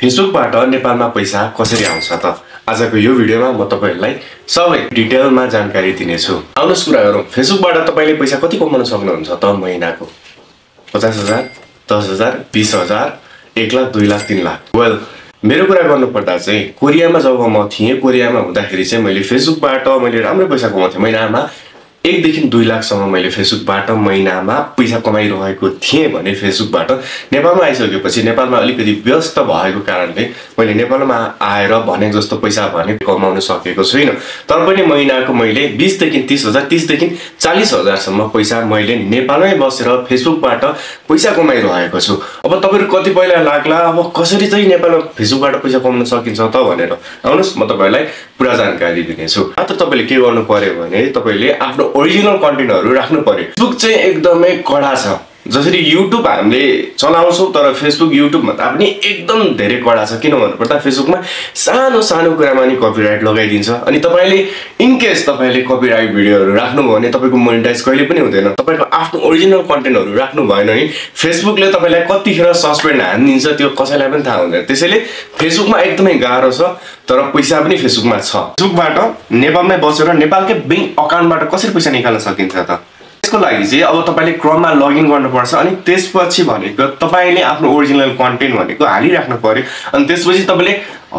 फेसबुकबाट नेपालमा पैसा कसरी आउँछ त आजको यो भिडियोमा म तपाईहरुलाई सबै डिटेलमा जानकारी दिनेछु। आउनुस् कुरा गरौँ। फेसबुकबाट तपाईले पैसा कति कमाउन सक्नुहुन्छ त महिनाको? 50,000, 10,000, 20,000, 1 लाख, 2 लाख, 3 लाख। वेल मेरो कुरा गर्नुपर्दा चाहिँ कोरियामा जब म थिए, कोरियामा हुँदाखेरि चाहिँ मैले फेसबुकबाट मैले राम्रो पैसा कमाउँथे। महिनामा 1 देखि 2 लाख सम्म मैले फेसबुकबाट महिनामा पैसा कमाइरहेको थिएँ भने फेसबुकबाट नेपालमा आइसकेपछि नेपालमा अलिकति व्यस्त भएको कारणले मैले नेपालमा आएर भने जस्तो पैसा भने कमाउन सकेको छैन। तर पनि महिनाको मैले 20 देखि 30,000, 30 देखि 40,000 सम्म पैसा मैले नेपालमै बसेर फेसबुकबाट पैसा कमाइरहेको छु। अब तपाईहरु कतिपयलाई लाग्ला अब कसरी चाहिँ नेपालमा फेसबुकबाट पैसा कमाउन सकिन्छ त भनेर। आउनुस् म तपाईहरुलाई पुरा जानकारी दिनेछु। मात्र तपाईले के गर्नु पर्यो भने तपाईले आफ्नो ओरिजिनल कन्टेन्टहरु राख्नु पर्यो। फेसबुक चाहिँ एकदमै कडा छ। जसरी युट्युब हामीले चलाउँछौं तर फेसबुक युट्युबमा त पनि एकदम धेरै कडा छ। किन भन्नुपर्दा फेसबुकमा सानो सानो कुरामा नि कपिराइट लगाइदिन्छ। अनि तपाईले इन केस तपाईले कपिराइट भिडियोहरु राख्नुभयो भने तपाईको मोनेटाइज कहिले पनि हुँदैन। तपाईको आफ्नो ओरिजिनल कन्टेन्टहरु राख्नु भएन नि फेसबुकले तपाईलाई कतिखेर सस्पेन्ड हान्दिन्छ त्यो कसैलाई पनि थाहा हुँदैन। त्यसैले फेसबुकमा एकदमै गाह्रो छ तर पैसा पनि फेसबुकमा छ। फेसबुकबाट नेपालमै बसेर नेपालकै बैंक अकाउन्टबाट कसरी पैसा निकाल्न सकिन्छ त? त्यसको लागि चाहिँ अब तपाईले क्रोममा लगइन गर्नुपर्छ अनि त्यसपछि भनेको तपाईले आफ्नो ओरिजिनल कन्टेन्ट भनेको हालिराख्नु पर्यो। अनि त्यसपछि तपाईले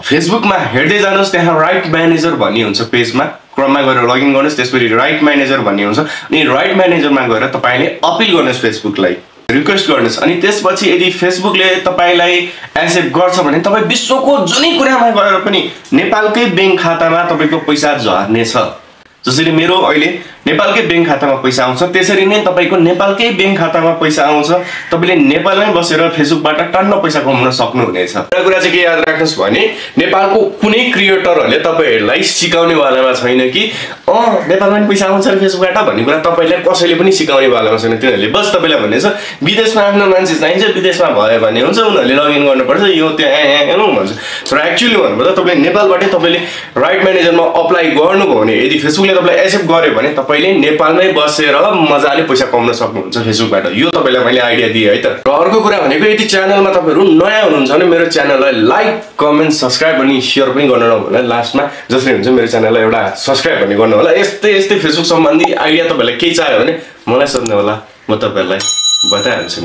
फेसबुकमा हेर्दै जानुहोस्, त्यहाँ राइट म्यानेजर भन्ने हुन्छ पेजमा। क्रोममा गएर लगइन गर्नुहोस्, त्यसपछि राइट म्यानेजर भन्ने हुन्छ अनि राइट म्यानेजरमा गएर तपाईले अपिल गर्नुहोस् फेसबुकलाई, रिक्वेस्ट गर्नुहोस्। अनि त्यसपछि यदि फेसबुकले तपाईलाई एक्सेप्ट गर्छ भने तपाई विश्वको जुनै कुरामा गएर पनि नेपालकै बैंक खातामा तपाईको पैसा झर्ने छ। जसरी मेरो अहिले नेपालकै बैंक खातामा पैसा आउँछ त्यसरी नै तपाईको नेपालकै बैंक खातामा पैसा आउँछ। तपाईले नेपालमै बसेर फेसबुकबाट टन्न पैसा कमाउन सक्नुहुनेछ। एउटा कुरा चाहिँ के याद राख्नुस् भने नेपालको कुनै क्रिएटरहरुले तपाईहरुलाई सिकाउने वालामा छैन कि नेपालमा पनि पैसा आउँछ फेसबुकबाट भन्ने कुरा तपाईलाई कसैले पनि सिकाउने वालामा छैन। तिनीहरुले बस तपाईलाई भन्नेछ विदेशमा आफ्नो मान्छे चाहिन्छ, विदेशमा भयो भने हुन्छ, उनीहरुले लगइन गर्नुपर्छ यो त्यो भन्छ। तर एक्चुअली भन्नुपर्दा तपाईले नेपालबाटै तपाईले राइट म्यानेजरमा अप्लाई गर्नुभयो भने यदि फेसबुकले तपाईलाई एक्सेप्ट गर्यो भने तपाईले नेपालमै बसेर मजाले पैसा कमाउन सक्नुहुन्छ फेसबुकबाट। यो तपाईलाई मैले आइडिया दिए है त। र अर्को कुरा भनेको यदि च्यानलमा तपाईहरु नयाँ हुनुहुन्छ भने मेरो च्यानललाई लाइक, कमेन्ट, सब्स्क्राइब अनि शेयर पनि गर्नु नभुल्नु। लास्टमा जसरी हुन्छ मेरो च्यानललाई एउटा सब्स्क्राइब पनि गर्नु होला। यस्तै फेसबुक सम्बन्धी आइडिया तपाईलाई केही चाहियो भने मलाई सोध्नु होला, म तपाईहरुलाई बताइहाल्छु नि।